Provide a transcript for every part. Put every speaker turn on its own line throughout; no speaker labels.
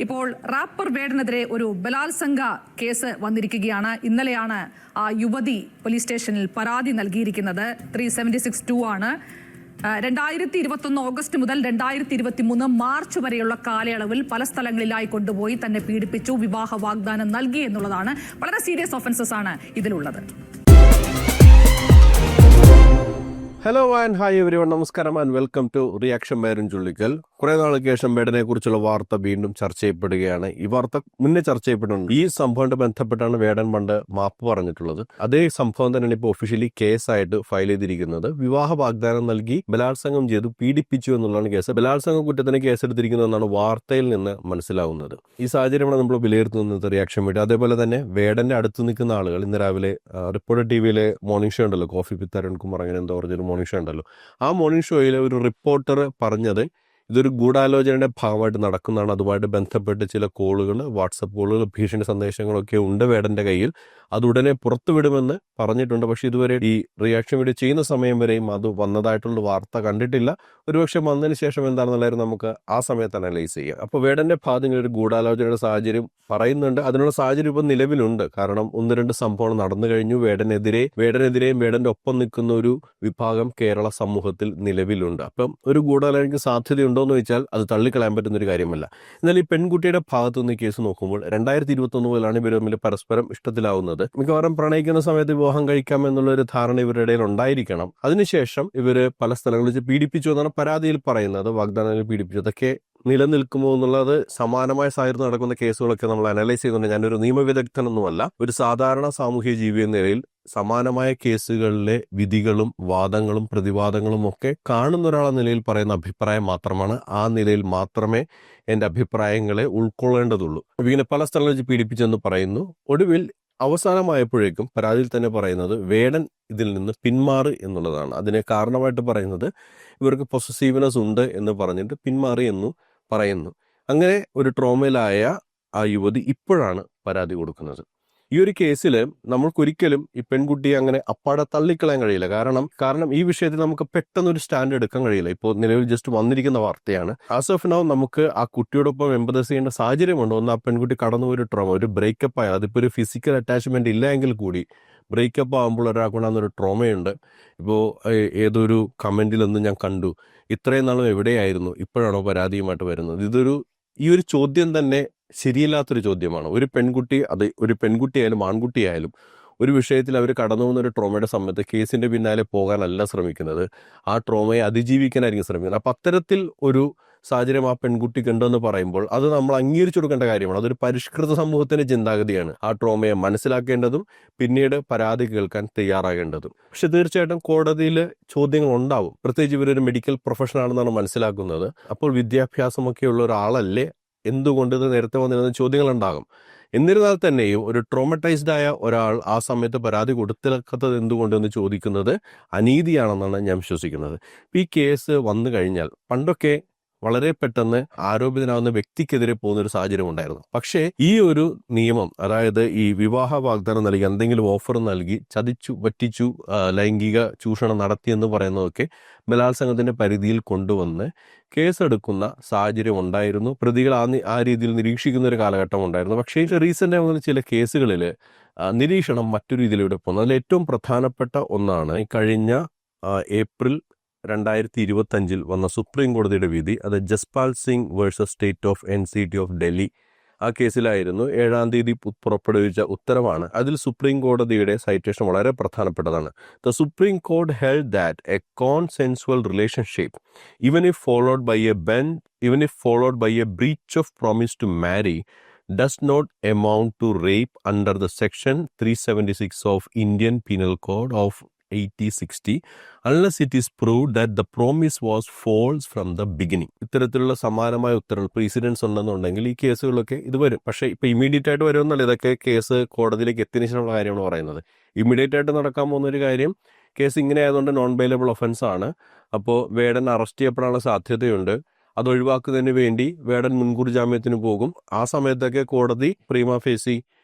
ഇപ്പോൾ റാപ്പർ വേടനെതിരെ ഒരു ബലാത്സംഗ കേസ് വന്നിരിക്കുകയാണ്. ഇന്നലെയാണ് ആ യുവതി പോലീസ് സ്റ്റേഷനിൽ പരാതി നൽകിയിരിക്കുന്നത്. 376(2) ആണ്. 2021 ഓഗസ്റ്റ് മുതൽ 2023 മാർച്ച് വരെയുള്ള കാലയളവിൽ പല സ്ഥലങ്ങളിലായി കൊണ്ടുപോയി തന്നെ പീഡിപ്പിച്ചു, വിവാഹ വാഗ്ദാനം നൽകി എന്നുള്ളതാണ്. വളരെ സീരിയസ് ഒഫൻസസ് ആണ് ഇതിലുള്ളത്.
ഹലോ ആൻഡ് ഹായ് എവരിവൺ, നമസ്കാരം and welcome to reaction by Chullikkal. കുറെ നാൾക്ക് ശേഷം വേടനെ കുറിച്ചുള്ള വാർത്ത വീണ്ടും ചർച്ച ചെയ്യപ്പെടുകയാണ്. ഈ വാർത്ത മുന്നേ ചർച്ച ചെയ്യപ്പെടുന്നുണ്ട്. ഈ സംഭവമായിട്ട് ബന്ധപ്പെട്ടാണ് വേടൻ പണ്ട് മാപ്പ് പറഞ്ഞിട്ടുള്ളത്. അതേ സംഭവം തന്നെയാണ് ഇപ്പോൾ ഒഫീഷ്യലി കേസായിട്ട് ഫയൽ ചെയ്തിരിക്കുന്നത്. വിവാഹ വാഗ്ദാനം നൽകി ബലാത്സംഗം ചെയ്തു പീഡിപ്പിച്ചു എന്നുള്ളതാണ് കേസ്. ബലാത്സംഗ കുറ്റത്തിന് കേസെടുത്തിരിക്കുന്നതെന്നാണ് വാർത്തയിൽ നിന്ന് മനസ്സിലാവുന്നത്. ഈ സാഹചര്യമാണ് നമ്മൾ വിലയിരുത്തുന്നത് റിയാക്ഷൻ വേണ്ടി. അതേപോലെ തന്നെ വേടന്റെ അടുത്ത് നിൽക്കുന്ന ആളുകൾ ഇന്ന് രാവിലെ റിപ്പോർട്ടർ ടിവിയിലെ മോർണിംഗ് ഷോ ഉണ്ടല്ലോ, കോഫി വിത്ത് അരുൺ കുമാർ അങ്ങനെ എന്തോ പറഞ്ഞൊരു മോർണിംഗ് ഷോ ഉണ്ടല്ലോ, ആ മോർണിംഗ് ഷോയിൽ ഒരു റിപ്പോർട്ടർ പറഞ്ഞത് ഇതൊരു ഗൂഢാലോചനയുടെ ഭാഗമായിട്ട് നടക്കുന്നതാണ്. അതുമായിട്ട് ബന്ധപ്പെട്ട് ചില കോളുകൾ, വാട്സപ്പ് കോളുകൾ, ഭീഷണി സന്ദേശങ്ങളൊക്കെ ഉണ്ട് വേടന്റെ കയ്യിൽ. അത് ഉടനെ പുറത്തുവിടുമെന്ന് പറഞ്ഞിട്ടുണ്ട്. പക്ഷെ ഇതുവരെ ഈ റിയാക്ഷൻ വീഡിയോ ചെയ്യുന്ന സമയം വരെയും അത് വന്നതായിട്ടുള്ള വാർത്ത കണ്ടിട്ടില്ല. ഒരുപക്ഷെ വന്നതിന് ശേഷം എന്താണെന്നുള്ളത് നമുക്ക് ആ സമയത്ത് അനലൈസ് ചെയ്യാം. അപ്പോൾ വേടന്റെ ഭാഗത്ത് ഒരു ഗൂഢാലോചനയുടെ സാഹചര്യം പറയുന്നുണ്ട്. അതിനുള്ള സാഹചര്യം ഇപ്പം നിലവിലുണ്ട്. കാരണം 1-2 സംഭവം നടന്നു കഴിഞ്ഞു. വേടനെതിരെയും വേടന്റെ ഒപ്പം നിൽക്കുന്ന ഒരു വിഭാഗം കേരള സമൂഹത്തിൽ നിലവിലുണ്ട്. അപ്പം ഒരു ഗൂഢാലോചനയ്ക്ക് സാധ്യതയുണ്ടോ എന്ന് വെച്ചാൽ അത് തള്ളിക്കളയാൻ പറ്റുന്ന ഒരു കാര്യമല്ല. എന്നാൽ ഈ പെൺകുട്ടിയുടെ ഭാഗത്തു നിന്ന് കേസ് നോക്കുമ്പോൾ 2021 മുതലാണ് ഇവർ തമ്മിൽ പരസ്പരം ഇഷ്ടത്തിലാവുന്നത്. മിക്കവാറും പ്രണയിക്കുന്ന സമയത്ത് വിവാഹം കഴിക്കാമെന്നുള്ളൊരു ധാരണ ഇവരുടെ ഇടയിൽ ഉണ്ടായിരിക്കണം. അതിനുശേഷം ഇവര് പല സ്ഥലങ്ങളിൽ വെച്ച് പീഡിപ്പിച്ചു എന്നാണ് പരാതിയിൽ പറയുന്നത്. വാഗ്ദാനങ്ങൾ പീഡിപ്പിച്ചു. അതൊക്കെ നിലനിൽക്കുമോ എന്നുള്ളത് സമാനമായ സാഹചര്യം നടക്കുന്ന കേസുകളൊക്കെ നമ്മൾ അനലൈസ് ചെയ്യുന്നുണ്ട്. ഞാനൊരു നിയമവിദഗ്ധനൊന്നുമല്ല. ഒരു സാധാരണ സാമൂഹ്യ ജീവി എന്ന നിലയിൽ സമാനമായ കേസുകളിലെ വിധികളും വാദങ്ങളും പ്രതിവാദങ്ങളും ഒക്കെ കാണുന്ന ഒരാളെന്ന നിലയിൽ പറയുന്ന അഭിപ്രായം മാത്രമാണ്. ആ നിലയിൽ മാത്രമേ എൻ്റെ അഭിപ്രായങ്ങളെ ഉൾക്കൊള്ളേണ്ടതുള്ളൂ. ഇങ്ങനെ പല സ്ഥലങ്ങളിൽ വെച്ച് പീഡിപ്പിച്ചെന്ന് പറയുന്നു. ഒടുവിൽ അവസാനമായപ്പോഴേക്കും പരാതിയിൽ തന്നെ പറയുന്നത് വേടൻ ഇതിൽ നിന്ന് പിന്മാറി എന്നുള്ളതാണ്. അതിനെ കാരണമായിട്ട് പറയുന്നത് ഇവർക്ക് പൊസസീവ്നെസ് ഉണ്ട് എന്ന് പറഞ്ഞിട്ട് പിന്മാറി എന്നു പറയുന്നു. അങ്ങനെ ഒരു ട്രോമയിലായ ആ യുവതി ഇപ്പോഴാണ് പരാതി കൊടുക്കുന്നത്. ഈ ഒരു കേസിൽ നമ്മൾക്കൊരിക്കലും ഈ പെൺകുട്ടിയെ അങ്ങനെ അപ്പാടെ തള്ളിക്കളയാൻ കഴിയില്ല. കാരണം ഈ വിഷയത്തിൽ നമുക്ക് പെട്ടെന്ന് ഒരു സ്റ്റാൻഡ് എടുക്കാൻ കഴിയില്ല. ഇപ്പോൾ നിലവിൽ ജസ്റ്റ് വന്നിരിക്കുന്ന വാർത്തയാണ്. ആസ് ഓഫ് നൗ നമുക്ക് ആ കുട്ടിയോടൊപ്പം എമ്പതൈസ് ചെയ്യേണ്ട സാഹചര്യമുണ്ട്. ഒന്ന്, ആ പെൺകുട്ടി കടന്നുപോയൊരു ട്രോമ, ഒരു ബ്രേക്കപ്പ് ആയാൽ അതിപ്പോൾ ഒരു ഫിസിക്കൽ അറ്റാച്ച്മെന്റ് ഇല്ല എങ്കിൽ കൂടി ബ്രേക്കപ്പ് ആകുമ്പോൾ ഒരാൾക്കുണ്ടാകുന്നൊരു ട്രോമയുണ്ട്. ഇപ്പോൾ ഏതൊരു കമന്റിലൊന്നും ഞാൻ കണ്ടു, ഇത്രയും നാളും എവിടെയായിരുന്നു, ഇപ്പോഴാണോ പരാതിയുമായിട്ട് വരുന്നത്. ഈ ഒരു ചോദ്യം തന്നെ ശരിയല്ലാത്തൊരു ചോദ്യമാണ്. ഒരു പെൺകുട്ടി, അത് ഒരു പെൺകുട്ടിയായാലും ആൺകുട്ടിയായാലും ഒരു വിഷയത്തിൽ അവർ കടന്നു പോകുന്ന ഒരു ട്രോമയുടെ സമയത്ത് കേസിന്റെ പിന്നാലെ പോകാനല്ല ശ്രമിക്കുന്നത്, ആ ട്രോമയെ അതിജീവിക്കാനായിരിക്കും ശ്രമിക്കുന്നത്. അപ്പം അത്തരത്തിൽ ഒരു സാഹചര്യം ആ പെൺകുട്ടിക്ക് ഉണ്ടെന്ന് പറയുമ്പോൾ അത് നമ്മൾ അംഗീകരിച്ചു കൊടുക്കേണ്ട കാര്യമാണ്. അതൊരു പരിഷ്കൃത സമൂഹത്തിന്റെ ചിന്താഗതിയാണ്. ആ ട്രോമയെ മനസ്സിലാക്കേണ്ടതും പിന്നീട് പരാതി കേൾക്കാൻ തയ്യാറാകേണ്ടതും. പക്ഷെ തീർച്ചയായിട്ടും കോടതിയിൽ ചോദ്യങ്ങൾ ഉണ്ടാവും. പ്രത്യേകിച്ച് ഇവരൊരു മെഡിക്കൽ പ്രൊഫഷൻ ആണെന്നാണ് മനസ്സിലാക്കുന്നത്. അപ്പോൾ വിദ്യാഭ്യാസമൊക്കെ ഉള്ള ഒരാളല്ലേ, എന്തുകൊണ്ട് ഇത് നേരത്തെ വന്നിരുന്ന ചോദ്യങ്ങൾ ഉണ്ടാകും. എന്നിരുന്നാൽ തന്നെയും ഒരു ട്രോമറ്റൈസ്ഡ് ആയ ഒരാൾ ആ സമയത്ത് പരാതി കൊടുത്തിരിക്കാത്തത് എന്തുകൊണ്ടെന്ന് ചോദിക്കുന്നത് അനീതിയാണെന്നാണ് ഞാൻ വിശ്വസിക്കുന്നത്. ഈ കേസ് വന്നു കഴിഞ്ഞാൽ പണ്ടൊക്കെ വളരെ പെട്ടെന്ന് ആരോപിതനാവുന്ന വ്യക്തിക്കെതിരെ പോകുന്ന ഒരു സാഹചര്യം ഉണ്ടായിരുന്നു. പക്ഷേ ഈ ഒരു നിയമം, അതായത് ഈ വിവാഹ വാഗ്ദാനം നൽകി, എന്തെങ്കിലും ഓഫർ നൽകി ചതിച്ചു പറ്റിച്ചു ലൈംഗിക ചൂഷണം നടത്തിയെന്ന് പറയുന്നതൊക്കെ ബലാത്സംഗത്തിന്റെ പരിധിയിൽ കൊണ്ടുവന്ന് കേസെടുക്കുന്ന സാഹചര്യം ഉണ്ടായിരുന്നു. പ്രതികൾ ആ രീതിയിൽ നിരീക്ഷിക്കുന്ന ഒരു കാലഘട്ടം ഉണ്ടായിരുന്നു. പക്ഷേ റീസെന്റ് ആവുന്ന ചില കേസുകളിൽ നിരീക്ഷണം മറ്റൊരു രീതിയിലൂടെ പോകുന്നത്. അതിൽ ഏറ്റവും പ്രധാനപ്പെട്ട ഒന്നാണ് കഴിഞ്ഞ ഏപ്രിൽ 2025 വന്ന സുപ്രീം കോടതിയുടെ വിധി. അത് Jaspal Singh versus state of NCT of Delhi. ആ കേസിലായിരുന്നു 7-ാം തീയതി പുറപ്പെടുവിച്ച ഉത്തരവാണ്. അതിൽ സുപ്രീം കോടതിയുടെ സൈറ്റേഷൻ വളരെ പ്രധാനപ്പെട്ടതാണ്. The supreme court held that a consensual relationship even if followed by a breach of promise to marry does not amount to rape under the section 376 of Indian Penal Code of 8060 unless it is proved that the promise was false from the beginning. ഇത്തരത്തിലുള്ള സമാനമായ ഉത്തരങ്ങൾ precedence ഉണ്ടെന്നുണ്ടെങ്കിൽ ഈ കേസുകളൊക്കെ ഇത് വരും. പക്ഷേ ഇപ്പൊ ഇമ്മീഡിയറ്റ് ആയിട്ട് വരുമെന്നല്ല, ഇതൊക്കെ കേസ് കോടതിയിലേക്ക് എത്തിയതിനു ശേഷമുള്ള കാര്യമാണ് പറയുന്നത്. ഇമ്മീഡിയറ്റ് ആയിട്ട് നടക്കാൻ പോകുന്ന ഒരു കാര്യം, കേസ് ഇങ്ങനെ ആയതുകൊണ്ട് നോൺ ബെയിലബിൾ ഒഫൻസ് ആണ്. അപ്പോൾ വേടൻ അറസ്റ്റ് ചെയ്യപ്പെടാനുള്ള സാധ്യതയുണ്ട്. അത് ഒഴിവാക്കുന്നതിന് വേണ്ടി വേടൻ മുൻകൂർ ജാമ്യത്തിന് പോകും. ആ സമയത്തൊക്കെ കോടതി പ്രീമാ ഫേസി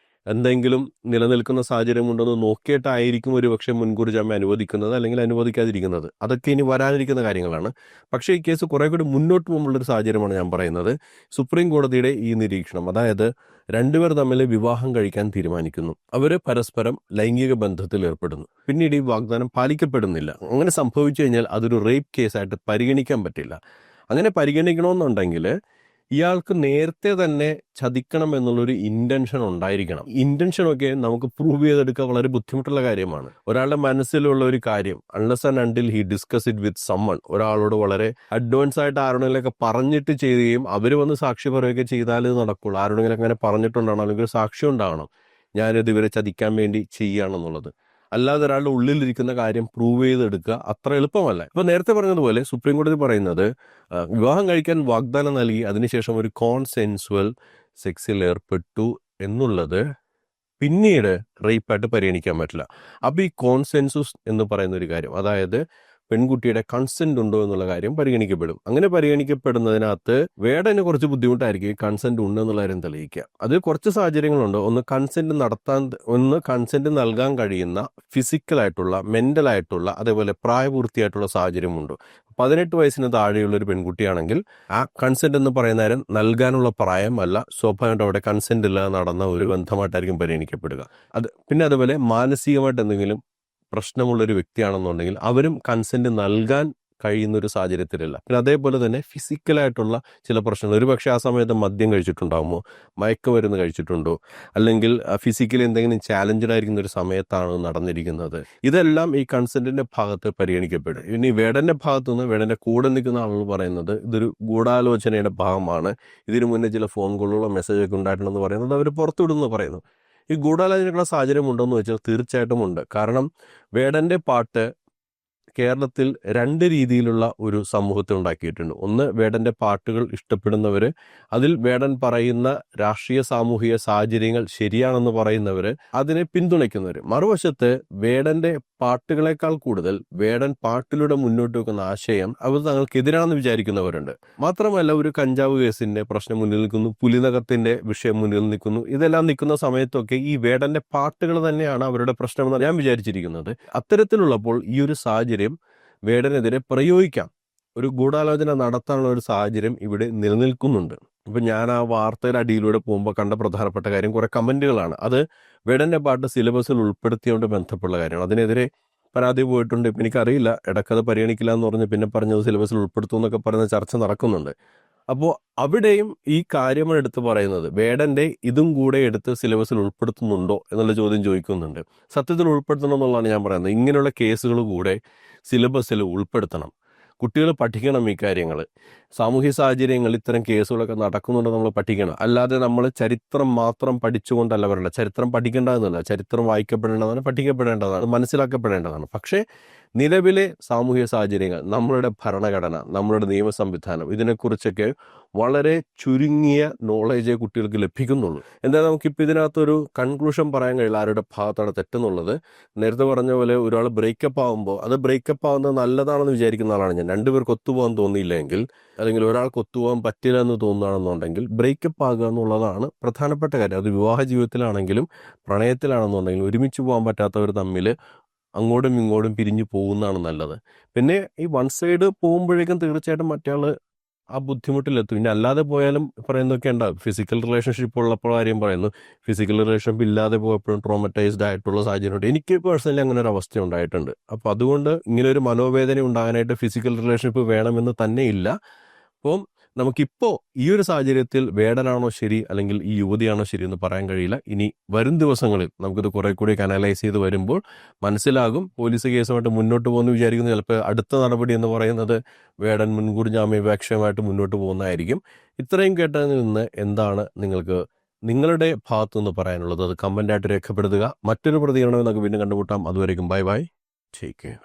എന്തെങ്കിലും നിലനിൽക്കുന്ന സാഹചര്യമുണ്ടെന്ന് നോക്കിയിട്ടായിരിക്കും ഒരുപക്ഷെ മുൻകൂർ ജാമ്യം അനുവദിക്കുന്നത് അല്ലെങ്കിൽ അനുവദിക്കാതിരിക്കുന്നത്. അതൊക്കെ ഇനി വരാനിരിക്കുന്ന കാര്യങ്ങളാണ്. പക്ഷേ ഈ കേസ് കുറെ കൂടി മുന്നോട്ട് പോകുമ്പോഴൊരു സാഹചര്യമാണ് ഞാൻ പറയുന്നത്. സുപ്രീം കോടതിയുടെ ഈ നിരീക്ഷണം, അതായത് രണ്ടുപേർ തമ്മിൽ വിവാഹം കഴിക്കാൻ തീരുമാനിക്കുന്നു, അവർ പരസ്പരം ലൈംഗിക ബന്ധത്തിൽ ഏർപ്പെടുന്നു, പിന്നീട് ഈ വാഗ്ദാനം പാലിക്കപ്പെടുന്നില്ല. അങ്ങനെ സംഭവിച്ചു കഴിഞ്ഞാൽ അതൊരു റേപ്പ് കേസായിട്ട് പരിഗണിക്കാൻ പറ്റില്ല. അങ്ങനെ പരിഗണിക്കണമെന്നുണ്ടെങ്കിൽ ഇയാൾക്ക് നേരത്തെ തന്നെ ചതിക്കണം എന്നുള്ളൊരു ഇന്റൻഷൻ ഉണ്ടായിരിക്കണം. ഇന്റൻഷനൊക്കെ നമുക്ക് പ്രൂവ് ചെയ്തെടുക്കാൻ വളരെ ബുദ്ധിമുട്ടുള്ള കാര്യമാണ്. ഒരാളുടെ മനസ്സിലുള്ള ഒരു കാര്യം unless and until he discuss it with someone, ഒരാളോട് വളരെ അഡ്വാൻസ് ആയിട്ട് ആരോടെങ്കിലൊക്കെ പറഞ്ഞിട്ട് ചെയ്യുകയും അവർ വന്ന് സാക്ഷി പറയുകയൊക്കെ ചെയ്താൽ ഇത് നടക്കുള്ളൂ. ആരോടെങ്കിലും അങ്ങനെ പറഞ്ഞിട്ടുണ്ടാവണം, അല്ലെങ്കിൽ ഒരു സാക്ഷ്യം ഉണ്ടാവണം ഞാനിത് ഇവരെ ചതിക്കാൻ വേണ്ടി ചെയ്യുകയാണെന്നുള്ളത്. അല്ലാതെ ഒരാളുടെ ഉള്ളിലിരിക്കുന്ന കാര്യം പ്രൂവ് ചെയ്തെടുക്കുക അത്ര എളുപ്പമല്ല. ഇപ്പൊ നേരത്തെ പറഞ്ഞതുപോലെ സുപ്രീം കോടതി പറയുന്നത് വിവാഹം കഴിക്കാൻ വാഗ്ദാനം നൽകി അതിനുശേഷം ഒരു കോൺസെൻസുവൽ സെക്സിൽ ഏർപ്പെട്ടു എന്നുള്ളത് പിന്നീട് റേപ്പായിട്ട് പരിഗണിക്കാൻ പറ്റില്ല. അപ്പോൾ ഈ കോൺസെൻസുസ് എന്ന് പറയുന്ന ഒരു കാര്യം, അതായത് പെൺകുട്ടിയുടെ കൺസെന്റ് ഉണ്ടോ എന്നുള്ള കാര്യം പരിഗണിക്കപ്പെടും. അങ്ങനെ പരിഗണിക്കപ്പെടുന്നതിനകത്ത് വേടന് കുറച്ച് ബുദ്ധിമുട്ടായിരിക്കും കൺസെന്റ് ഉണ്ടെന്നുള്ള കാര്യം തെളിയിക്കുക. അത് കുറച്ച് സാഹചര്യങ്ങളുണ്ട്. ഒന്ന് കൺസെന്റ് നൽകാൻ കഴിയുന്ന ഫിസിക്കലായിട്ടുള്ള, മെന്റലായിട്ടുള്ള, അതേപോലെ പ്രായപൂർത്തിയായിട്ടുള്ള സാഹചര്യമുണ്ട്. 18 വയസ്സിന് താഴെയുള്ള ഒരു പെൺകുട്ടിയാണെങ്കിൽ ആ കൺസെന്റ് എന്ന് പറയുന്ന നേരം നൽകാനുള്ള പ്രായമല്ല, സ്വാഭാവികമായിട്ട് അവിടെ കൺസെന്റ് ഇല്ലാതെ നടന്ന ഒരു ബന്ധമായിട്ടായിരിക്കും പരിഗണിക്കപ്പെടുക. പിന്നെ അതുപോലെ മാനസികമായിട്ട് എന്തെങ്കിലും പ്രശ്നമുള്ളൊരു വ്യക്തിയാണെന്നുണ്ടെങ്കിൽ അവരും കൺസെന്റ് നൽകാൻ കഴിയുന്ന ഒരു സാഹചര്യത്തിലല്ല. പിന്നെ അതേപോലെ തന്നെ ഫിസിക്കലായിട്ടുള്ള ചില പ്രശ്നങ്ങൾ, ഒരു പക്ഷേ ആ സമയത്ത് മദ്യം കഴിച്ചിട്ടുണ്ടാകുമോ, മയക്കുമരുന്ന് കഴിച്ചിട്ടുണ്ടോ, അല്ലെങ്കിൽ ഫിസിക്കലി എന്തെങ്കിലും ചാലഞ്ചഡ് ആയിരിക്കുന്ന ഒരു സമയത്താണ് നടന്നിരിക്കുന്നത്. ഇതെല്ലാം ഈ കൺസെന്റിന്റെ ഭാഗത്ത് പരിഗണിക്കപ്പെടും. ഇനി വേടന്റെ ഭാഗത്തു നിന്ന് വേടന്റെ കൂടെ നിൽക്കുന്ന ആളുകൾ പറയുന്നത് ഇതൊരു ഗൂഢാലോചനയുടെ ഭാഗമാണ്, ഇതിനു മുന്നേ ചില ഫോൺ കോളുകളോ മെസ്സേജൊക്കെ ഉണ്ടായിട്ടുണ്ടെന്ന് പറയുന്നത് അവർ പുറത്തുവിടുന്നു പറയുന്നു. ഈ ഗൂഢാലോചനയ്ക്കുള്ള സാഹചര്യം ഉണ്ടോയെന്ന് വെച്ചാൽ തീർച്ചയായിട്ടും ഉണ്ട്. കാരണം വേടന്റെ പാട്ട് കേരളത്തിൽ 2 രീതിയിലുള്ള ഒരു സമൂഹത്തെ ഉണ്ടാക്കിയിട്ടുണ്ട്. ഒന്ന്, വേടന്റെ പാട്ടുകൾ ഇഷ്ടപ്പെടുന്നവർ, അതിൽ വേടൻ പറയുന്ന രാഷ്ട്രീയ സാമൂഹിക സാഹചര്യങ്ങൾ ശരിയാണെന്ന് പറയുന്നവർ, അതിനെ പിന്തുണയ്ക്കുന്നവർ. മറുവശത്ത് വേടന്റെ പാട്ടുകളെക്കാൾ കൂടുതൽ വേടൻ പാട്ടിലൂടെ മുന്നോട്ട് വെക്കുന്ന ആശയം അവർ തങ്ങൾക്കെതിരാണെന്ന് വിചാരിക്കുന്നവരുണ്ട്. മാത്രമല്ല, ഒരു കഞ്ചാവ് കേസിന്റെ പ്രശ്നം മുന്നിൽ നിൽക്കുന്നു, പുലിനകത്തിന്റെ വിഷയം മുന്നിൽ നിൽക്കുന്നു. ഇതെല്ലാം നിൽക്കുന്ന സമയത്തൊക്കെ ഈ വേടന്റെ പാട്ടുകൾ തന്നെയാണ് അവരുടെ പ്രശ്നമെന്ന് ഞാൻ വിചാരിച്ചിരിക്കുന്നത്. അത്തരത്തിലുള്ളപ്പോൾ ഈ ഒരു സാഹചര്യം വേടനെതിരെ പ്രയോഗിക്കാം, ഒരു ഗൂഢാലോചന നടത്താനുള്ള ഒരു സാഹചര്യം ഇവിടെ നിലനിൽക്കുന്നുണ്ട്. ഇപ്പം ഞാൻ ആ വാർത്തയുടെ അടിയിലൂടെ പോകുമ്പോൾ കണ്ട പ്രധാനപ്പെട്ട കാര്യം കുറെ കമന്റുകളാണ്. അത് വേടന്റെ പാട്ട് സിലബസിൽ ഉൾപ്പെടുത്തിയോണ്ട് ബന്ധപ്പെട്ട കാര്യമാണ്. അതിനെതിരെ പരാതി പോയിട്ടുണ്ട്. ഇപ്പം എനിക്കറിയില്ല, ഇടക്കത് പരിഗണിക്കില്ല എന്ന് പറഞ്ഞ് പിന്നെ പറഞ്ഞത് സിലബസിൽ ഉൾപ്പെടുത്തും എന്നൊക്കെ പറയുന്ന ചർച്ച നടക്കുന്നുണ്ട്. അപ്പോൾ അവിടെയും ഈ കാര്യമാണ് എടുത്ത് പറയുന്നത്. വേടന്റെ ഇതും കൂടെ എടുത്ത് സിലബസിൽ ഉൾപ്പെടുത്തുന്നുണ്ടോ എന്നുള്ള ചോദ്യം ചോദിക്കുന്നുണ്ട്. സത്യത്തിൽ ഉൾപ്പെടുത്തണം എന്നുള്ളതാണ് ഞാൻ പറയുന്നത്. ഇങ്ങനെയുള്ള കേസുകൾ കൂടെ സിലബസിൽ ഉൾപ്പെടുത്തണം. കുട്ടികൾ പഠിക്കണം ഈ കാര്യങ്ങൾ. സാമൂഹ്യ സാഹചര്യങ്ങൾ ഇത്തരം കേസുകളൊക്കെ നടക്കുന്നുണ്ട്, നമ്മൾ പഠിക്കണം. അല്ലാതെ നമ്മൾ ചരിത്രം മാത്രം പഠിച്ചുകൊണ്ടല്ല വരണ്ട. ചരിത്രം പഠിക്കേണ്ടതെന്നല്ല, ചരിത്രം വായിക്കപ്പെടേണ്ടതാണ്, പഠിക്കപ്പെടേണ്ടതാണ്, മനസ്സിലാക്കപ്പെടേണ്ടതാണ്. പക്ഷേ നിലവിലെ സാമൂഹ്യ സാഹചര്യങ്ങൾ, നമ്മളുടെ ഭരണഘടന, നമ്മളുടെ നിയമ സംവിധാനം, ഇതിനെക്കുറിച്ചൊക്കെ വളരെ ചുരുങ്ങിയ നോളേജേ കുട്ടികൾക്ക് ലഭിക്കുന്നുള്ളൂ. എന്തായാലും നമുക്കിപ്പോൾ ഇതിനകത്തൊരു കൺക്ലൂഷൻ പറയാൻ കഴിയില്ല ആരുടെ ഭാഗത്താണ് തെറ്റെന്നുള്ളത്. നേരത്തെ പറഞ്ഞ പോലെ ഒരാൾ ബ്രേക്കപ്പ് ആകുമ്പോൾ അത് ബ്രേക്കപ്പ് ആവുന്നത് നല്ലതാണെന്ന് വിചാരിക്കുന്ന ആളാണ് ഞാൻ. രണ്ടുപേർക്ക് ഒത്തുപോകാൻ തോന്നിയില്ലെങ്കിൽ, അല്ലെങ്കിൽ ഒരാൾക്ക് ഒത്തുപോകാൻ പറ്റില്ല എന്ന് തോന്നുകയാണെന്നുണ്ടെങ്കിൽ ബ്രേക്കപ്പ് ആകുക എന്നുള്ളതാണ് പ്രധാനപ്പെട്ട കാര്യം. അത് വിവാഹ ജീവിതത്തിലാണെങ്കിലും പ്രണയത്തിലാണെന്നുണ്ടെങ്കിലും ഒരുമിച്ച് പോകാൻ പറ്റാത്തവർ തമ്മിൽ അങ്ങോട്ടും ഇങ്ങോട്ടും പിരിഞ്ഞു പോകുന്നതാണ് നല്ലത്. പിന്നെ ഈ വൺ സൈഡ് പോകുമ്പോഴേക്കും തീർച്ചയായിട്ടും മറ്റേ ആ ബുദ്ധിമുട്ടിലെത്തും. ഇനി അല്ലാതെ പോയാലും പറയുന്നതൊക്കെ ഉണ്ടാകും. ഫിസിക്കൽ റിലേഷൻഷിപ്പ് ഉള്ളപ്പോൾ കാര്യം പറയുന്നു, ഫിസിക്കൽ റിലേഷൻഷിപ്പ് ഇല്ലാതെ പോയപ്പോഴും ട്രോമറ്റൈസ്ഡ് ആയിട്ടുള്ള സാഹചര്യമുണ്ട്. എനിക്ക് പേഴ്സണലി അങ്ങനെ ഒരു അവസ്ഥ ഉണ്ടായിട്ടുണ്ട്. അപ്പോൾ അതുകൊണ്ട് ഇങ്ങനെ ഒരു മനോവേദന ഉണ്ടാകാനായിട്ട് ഫിസിക്കൽ റിലേഷൻഷിപ്പ് വേണമെന്ന് തന്നെ ഇല്ല. അപ്പം നമുക്കിപ്പോൾ ഈ ഒരു സാഹചര്യത്തിൽ വേടനാണോ ശരി അല്ലെങ്കിൽ ഈ യുവതിയാണോ ശരി എന്ന് പറയാൻ കഴിയില്ല. ഇനി വരും ദിവസങ്ങളിൽ നമുക്കിത് കുറെ കൂടി അനലൈസ് ചെയ്ത് വരുമ്പോൾ മനസ്സിലാകും. പോലീസ് കേസുമായിട്ട് മുന്നോട്ട് പോകുന്നു വിചാരിക്കുന്നു. ചിലപ്പോൾ അടുത്ത നടപടി എന്ന് പറയുന്നത് വേടൻ മുൻകൂർ ജാമ്യാപേക്ഷയുമായിട്ട് മുന്നോട്ട് പോകുന്നതായിരിക്കും. ഇത്രയും കേട്ടതിൽ നിന്ന് എന്താണ് നിങ്ങൾക്ക് നിങ്ങളുടെ ഭാഗത്തു നിന്ന് പറയാനുള്ളത്? അത് കമൻ്റായിട്ട് രേഖപ്പെടുത്തുക. മറ്റൊരു പ്രതികരണം നമുക്ക് വീണ്ടും കണ്ടുമുട്ടാം. അതുവരെയും ബൈ ബൈ, ടേക്ക് കെയർ.